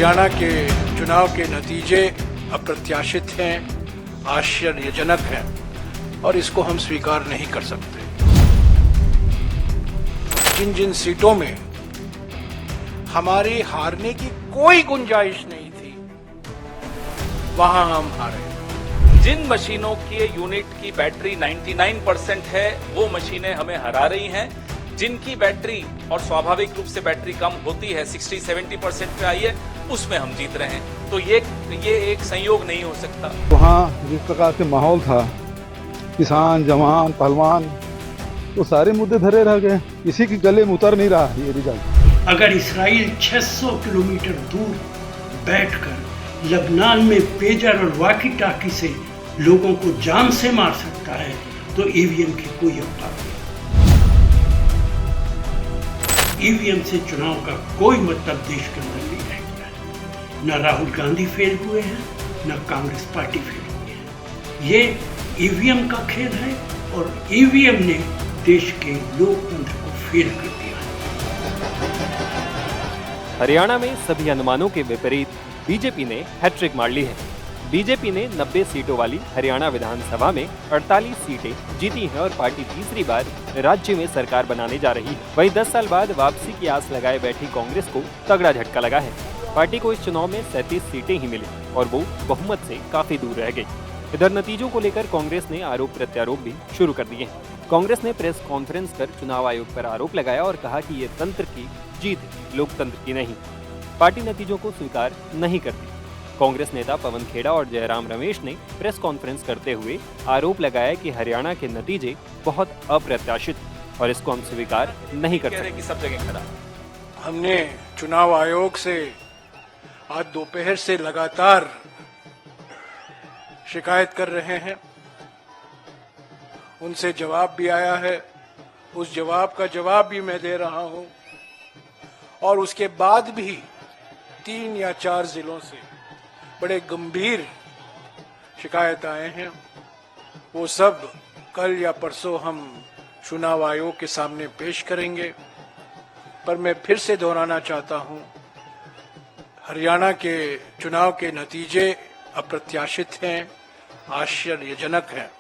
हरियाणा के चुनाव के नतीजे अप्रत्याशित हैं, आश्चर्यजनक हैं और इसको हम स्वीकार नहीं कर सकते। जिन जिन सीटों में हमारी हारने की कोई गुंजाइश नहीं थी, वहां हम हारे। जिन मशीनों की यूनिट की बैटरी 99% है, वो मशीनें हमें हरा रही हैं। जिनकी बैटरी और स्वाभाविक रूप से बैटरी कम होती है, 60-70% पे आई है, उसमें हम जीत रहे हैं। तो ये एक संयोग नहीं हो सकता। वहाँ जिस प्रकार से माहौल था, किसान, जवान, पहलवान, वो सारे मुद्दे धरे रह गए। किसी के गले में उतर नहीं रहा ये रिजल्ट। अगर इसराइल 600 किलोमीटर दूर बैठकर लबनान में पेजर और वाकी टाकी से लोगों को जान से मार सकता है, तो ईवीएम की कोई औकात नहीं। ईवीएम से चुनाव का कोई मतलब देश के अंदर नहीं रह गया है। न राहुल गांधी फेल हुए हैं, न कांग्रेस पार्टी फेल हुई है। ये ईवीएम का खेल है और ईवीएम ने देश के लोकतंत्र को फेल कर दिया है। हरियाणा में सभी अनुमानों के विपरीत बीजेपी ने हैट्रिक मार ली है। बीजेपी ने 90 सीटों वाली हरियाणा विधानसभा में 48 सीटें जीती हैं और पार्टी तीसरी बार राज्य में सरकार बनाने जा रही है। वहीं 10 साल बाद वापसी की आस लगाए बैठी कांग्रेस को तगड़ा झटका लगा है। पार्टी को इस चुनाव में 37 सीटें ही मिली और वो बहुमत से काफी दूर रह गई। इधर नतीजों को लेकर कांग्रेस ने आरोप प्रत्यारोप भी शुरू कर दिए हैं। कांग्रेस ने प्रेस कॉन्फ्रेंस कर चुनाव आयोग पर आरोप लगाया और कहा कि ये तंत्र की जीत है, लोकतंत्र की नहीं। पार्टी नतीजों को स्वीकार नहीं करती। कांग्रेस नेता पवन खेड़ा और जयराम रमेश ने प्रेस कॉन्फ्रेंस करते हुए आरोप लगाया कि हरियाणा के नतीजे बहुत अप्रत्याशित और इसको हम स्वीकार नहीं कर सकते। सब जगह खड़ा। हमने चुनाव आयोग से आज दोपहर से लगातार शिकायत कर रहे हैं। उनसे जवाब भी आया है, उस जवाब का जवाब भी मैं दे रहा हूं और उसके बाद भी 3 या 4 जिलों से बड़े गंभीर शिकायत आए हैं। वो सब कल या परसों हम चुनाव आयोग के सामने पेश करेंगे। पर मैं फिर से दोहराना चाहता हूं, हरियाणा के चुनाव के नतीजे अप्रत्याशित हैं, आश्चर्यजनक हैं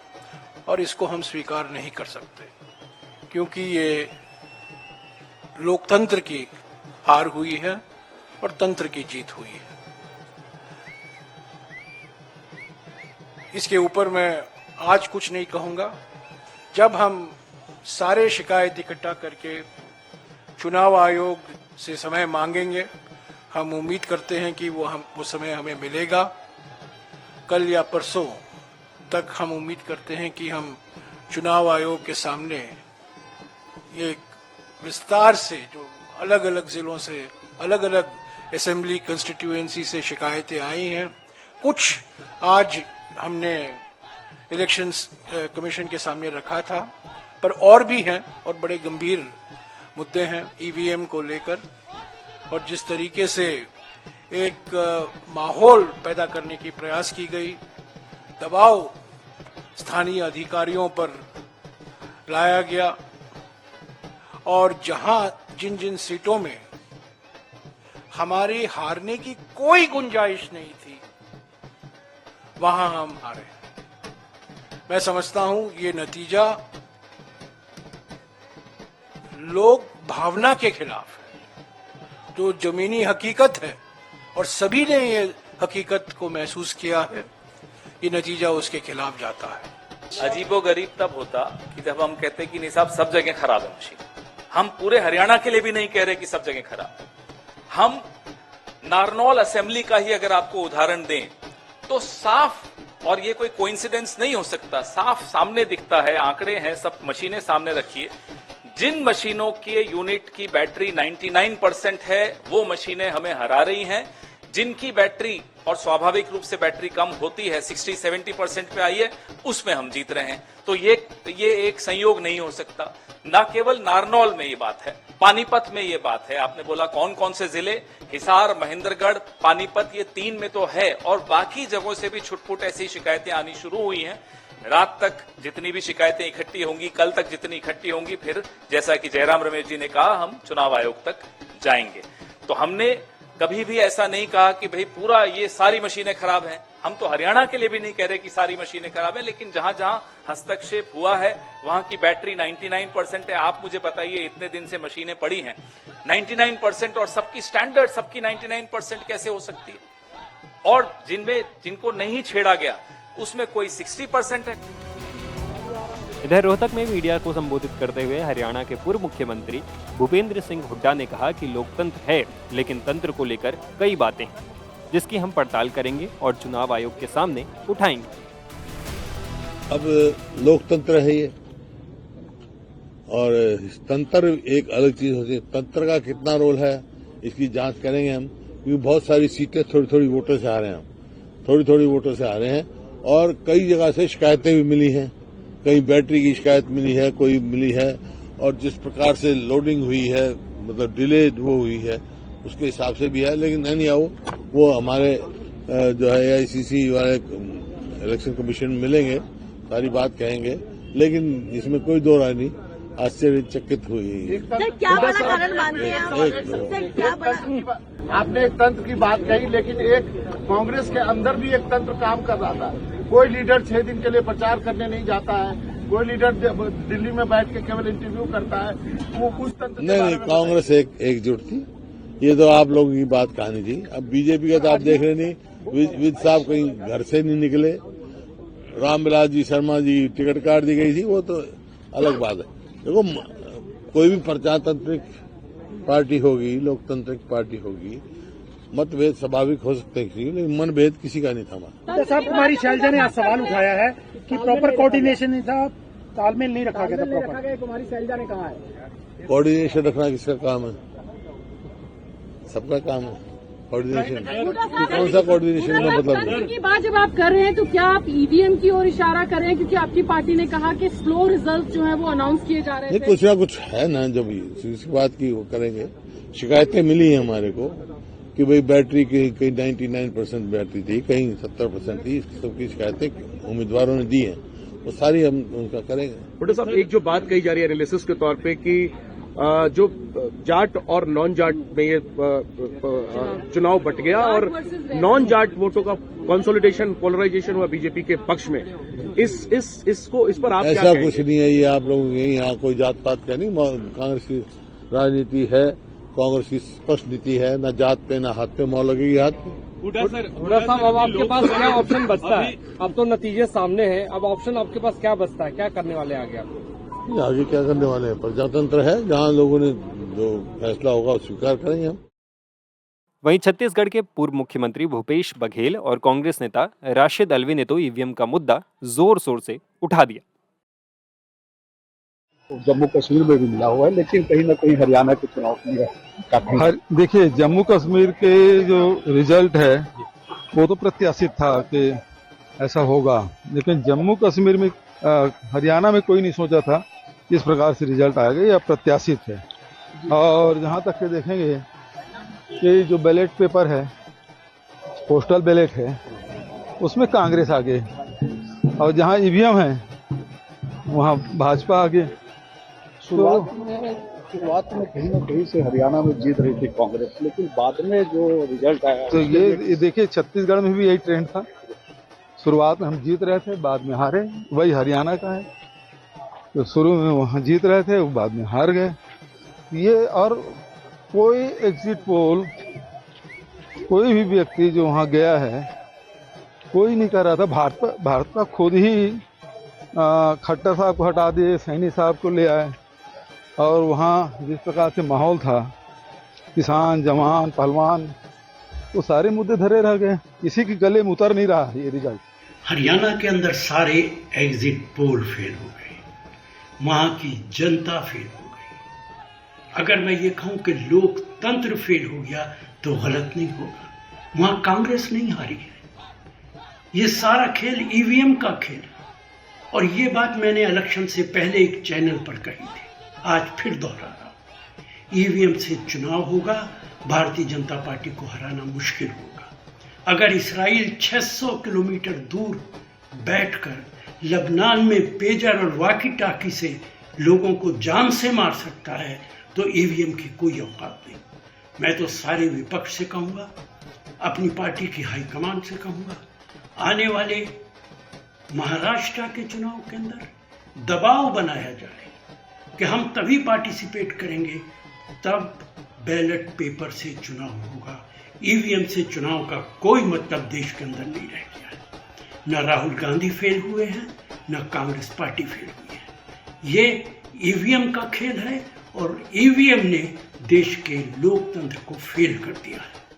और इसको हम स्वीकार नहीं कर सकते, क्योंकि ये लोकतंत्र की हार हुई है और तंत्र की जीत हुई है। इसके ऊपर मैं आज कुछ नहीं कहूंगा। जब हम सारे शिकायत इकट्ठा करके चुनाव आयोग से समय मांगेंगे, हम उम्मीद करते हैं कि वो समय हमें मिलेगा। कल या परसों तक हम उम्मीद करते हैं कि हम चुनाव आयोग के सामने एक विस्तार से जो अलग अलग जिलों से, अलग अलग असेंबली कंस्टिट्यूएंसी से शिकायतें आई हैं, कुछ आज हमने इलेक्शंस कमीशन के सामने रखा था, पर और भी हैं और बड़े गंभीर मुद्दे हैं ईवीएम को लेकर। और जिस तरीके से एक माहौल पैदा करने की प्रयास की गई, दबाव स्थानीय अधिकारियों पर लाया गया और जहां जिन जिन सीटों में हमारी हारने की कोई गुंजाइश नहीं थी, वहां हम हारे। मैं समझता हूं ये नतीजा लोक भावना के खिलाफ है, जो जमीनी हकीकत है और सभी ने ये हकीकत को महसूस किया है। ये नतीजा उसके खिलाफ जाता है। अजीबोगरीब तब होता कि जब हम कहते कि नहीं साहब सब जगह खराब है मशीन। हम पूरे हरियाणा के लिए भी नहीं कह रहे कि सब जगह खराब है। हम नारनौल असेंबली का ही अगर आपको उदाहरण दें तो साफ, और ये कोई कोइंसिडेंस नहीं हो सकता, साफ सामने दिखता है, आंकड़े हैं, सब मशीनें सामने रखिए। जिन मशीनों की यूनिट की बैटरी 99% है, वो मशीनें हमें हरा रही हैं। जिनकी बैटरी और स्वाभाविक रूप से बैटरी कम होती है, 60-70% पे आई है, उसमें हम जीत रहे हैं। तो ये एक संयोग नहीं हो सकता। न केवल नारनौल में ये बात है, पानीपत में ये बात है। आपने बोला कौन कौन से जिले, हिसार, महेंद्रगढ़, पानीपत, ये 3 में तो है और बाकी जगहों से भी छुटपुट ऐसी शिकायतें आनी शुरू हुई हैं। रात तक जितनी भी शिकायतें इकट्ठी होंगी, कल तक जितनी इकट्ठी होंगी, फिर जैसा कि जयराम रमेश जी ने कहा, हम चुनाव आयोग तक जाएंगे। तो हमने कभी भी ऐसा नहीं कहा कि भाई पूरा ये सारी मशीनें खराब हैं। हम तो हरियाणा के लिए भी नहीं कह रहे कि सारी मशीनें खराब हैं, लेकिन जहां जहां हस्तक्षेप हुआ है वहां की बैटरी 99% है। आप मुझे बताइए, इतने दिन से मशीनें पड़ी हैं 99% और सबकी स्टैंडर्ड, सबकी 99% कैसे हो सकती है? और जिनको नहीं छेड़ा गया उसमें कोई 60% है। इधर रोहतक में मीडिया को संबोधित करते हुए हरियाणा के पूर्व मुख्यमंत्री भूपेंद्र सिंह हुड्डा ने कहा कि लोकतंत्र है, लेकिन तंत्र को लेकर कई बातें हैं, जिसकी हम पड़ताल करेंगे और चुनाव आयोग के सामने उठाएंगे। अब लोकतंत्र है ये, और तंत्र एक अलग चीज होती है। तंत्र का कितना रोल है इसकी जांच करेंगे हम, क्योंकि बहुत सारी सीटें थोड़ी थोड़ी वोटों से आ रहे हैं, हम थोड़ी थोड़ी वोटों से आ रहे हैं, और कई जगह से शिकायतें भी मिली हैं। कहीं बैटरी की शिकायत मिली है, कोई मिली है, और जिस प्रकार से लोडिंग हुई है, मतलब डिले वो हुई है, उसके हिसाब से भी है। लेकिन नहीं आओ, वो हमारे जो है AICC वाले इलेक्शन कमीशन में मिलेंगे, सारी बात कहेंगे, लेकिन इसमें कोई दो राय नहीं। आश्चर्यचकित हुई। क्या बड़ा कारण मानते हैं आप? क्या बड़ा? आपने एक तंत्र की बात कही, लेकिन एक कांग्रेस के अंदर भी एक तंत्र काम कर रहा था। कोई लीडर 6 दिन के लिए प्रचार करने नहीं जाता है, कोई लीडर दिल्ली में बैठ के केवल इंटरव्यू करता है। वो उस तंत्र नहीं, कांग्रेस एकजुट थी। ये तो आप लोगों की बात कहानी थी। अब बीजेपी का तो आप देख रहे नहीं, विद साहब कहीं घर से नहीं निकले, रामविलास जी शर्मा जी टिकट काट दी गई थी, वो तो अलग बात है। देखो, कोई भी प्रजातांत्रिक पार्टी होगी, लोकतांत्रिक पार्टी होगी, मतभेद स्वाभाविक हो सकते हैं, लेकिन मनभेद किसी का नहीं था। साहब, कुमारी शैलजा ने आज सवाल उठाया है कि प्रॉपर कोऑर्डिनेशन नहीं था, तालमेल नहीं रखा गया था प्रॉपर। कुमारी शैलजा ने कहा है कोऑर्डिनेशन रखना किसका काम है? सबका काम है कोऑर्डिनेशन। कौन सा कोऑर्डिनेशन का मतलब की बात जब आप कर रहे हैं तो क्या आप EVM की ओर इशारा कर रहे हैं? क्योंकि आपकी पार्टी ने कहा कि स्लो रिजल्ट जो है वो अनाउंस किए जा रहे हैं। कुछ ना कुछ है ना, जब इसकी बात की वो करेंगे। शिकायतें मिली हैं हमारे को कि भाई बैटरी की कहीं 99% बैटरी थी, कहीं 70% थी। इस सबकी शिकायतें उम्मीदवारों ने दी हैं, वो सारी हम उनका करेंगे। हुड्डा साहब, एक जो बात कही जा रही है एनालिसिस के तौर पे कि जो जाट और नॉन जाट में ये चुनाव बट गया और नॉन जाट वोटों का कंसोलिडेशन, पोलराइजेशन हुआ बीजेपी के पक्ष में। इस पर आप ऐसा कुछ नहीं है, ये आप लोगों के यहाँ कोई जात पात का नहीं। कांग्रेस की राजनीति है, कांग्रेस की स्पष्ट नीति है, न जात पे न हाथ पे मोहर लगेगी हाथ पे। हुड्डा साहब, अब आपके पास क्या ऑप्शन बचता है? अब तो नतीजे सामने हैं, अब ऑप्शन आपके पास क्या बचता है? क्या करने वाले आगे आप? आगे क्या करने वाले हैं? प्रजातंत्र है, जहाँ लोगों ने जो फैसला होगा स्वीकार करेंगे हम। वहीं छत्तीसगढ़ के पूर्व मुख्यमंत्री भूपेश बघेल और कांग्रेस नेता राशिद अल्वी ने तो EVM का मुद्दा जोर शोर से उठा दिया। जम्मू कश्मीर में भी मिला हुआ है, लेकिन कहीं ना कहीं हरियाणा के चुनाव में देखिए, जम्मू कश्मीर के जो रिजल्ट है वो तो प्रत्याशित था कि ऐसा होगा, लेकिन जम्मू कश्मीर में हरियाणा में कोई नहीं सोचा था इस प्रकार से रिजल्ट आएगा, या प्रत्याशित है। और जहाँ तक के देखेंगे कि जो बैलेट पेपर है, पोस्टल बैलेट है, उसमें कांग्रेस आगे, और जहाँ EVM है वहाँ भाजपा आगे। शुरुआत में कहीं ना कहीं से हरियाणा में जीत रही थी कांग्रेस, लेकिन बाद में जो रिजल्ट आया तो ये देखिए, छत्तीसगढ़ में भी यही ट्रेंड था। शुरुआत में हम जीत रहे थे, बाद में हारे। वही हरियाणा का है, तो शुरू में वहाँ जीत रहे थे, वो बाद में हार गए। ये और कोई एग्जिट पोल, कोई भी व्यक्ति जो वहाँ गया है, कोई नहीं कर रहा था। भाजपा खुद ही खट्टर साहब को हटा दिए, सैनी साहब को ले आए, और वहाँ जिस प्रकार से माहौल था, किसान, जवान, पहलवान, वो सारे मुद्दे धरे रह गए। किसी के गले में उतर नहीं रहा ये रिजल्ट। हरियाणा के अंदर सारे एग्जिट पोल फेल हो गए, वहां की जनता फेल हो गई। अगर मैं ये कहूं कि लोकतंत्र फेल हो गया तो गलत नहीं होगा। वहां कांग्रेस नहीं हारी है, ये सारा खेल EVM का खेल। और ये बात मैंने इलेक्शन से पहले एक चैनल पर कही थी, आज फिर दोहरा रहा हूं। EVM से चुनाव होगा, भारतीय जनता पार्टी को हराना मुश्किल होगा। अगर इसराइल 600 किलोमीटर दूर बैठकर लबनान में पेजर और वाकी टाकी से लोगों को जान से मार सकता है, तो EVM की कोई औकात नहीं। मैं तो सारे विपक्ष से कहूंगा, अपनी पार्टी की हाईकमान से कहूंगा, आने वाले महाराष्ट्र के चुनाव के अंदर दबाव बनाया जाए कि हम तभी पार्टिसिपेट करेंगे तब बैलेट पेपर से चुनाव होगा। ईवीएम से चुनाव का कोई मतलब देश के अंदर नहीं रह गया है। न राहुल गांधी फेल हुए हैं, न कांग्रेस पार्टी फेल हुई है। ये ईवीएम का खेल है और ईवीएम ने देश के लोकतंत्र को फेल कर दिया है।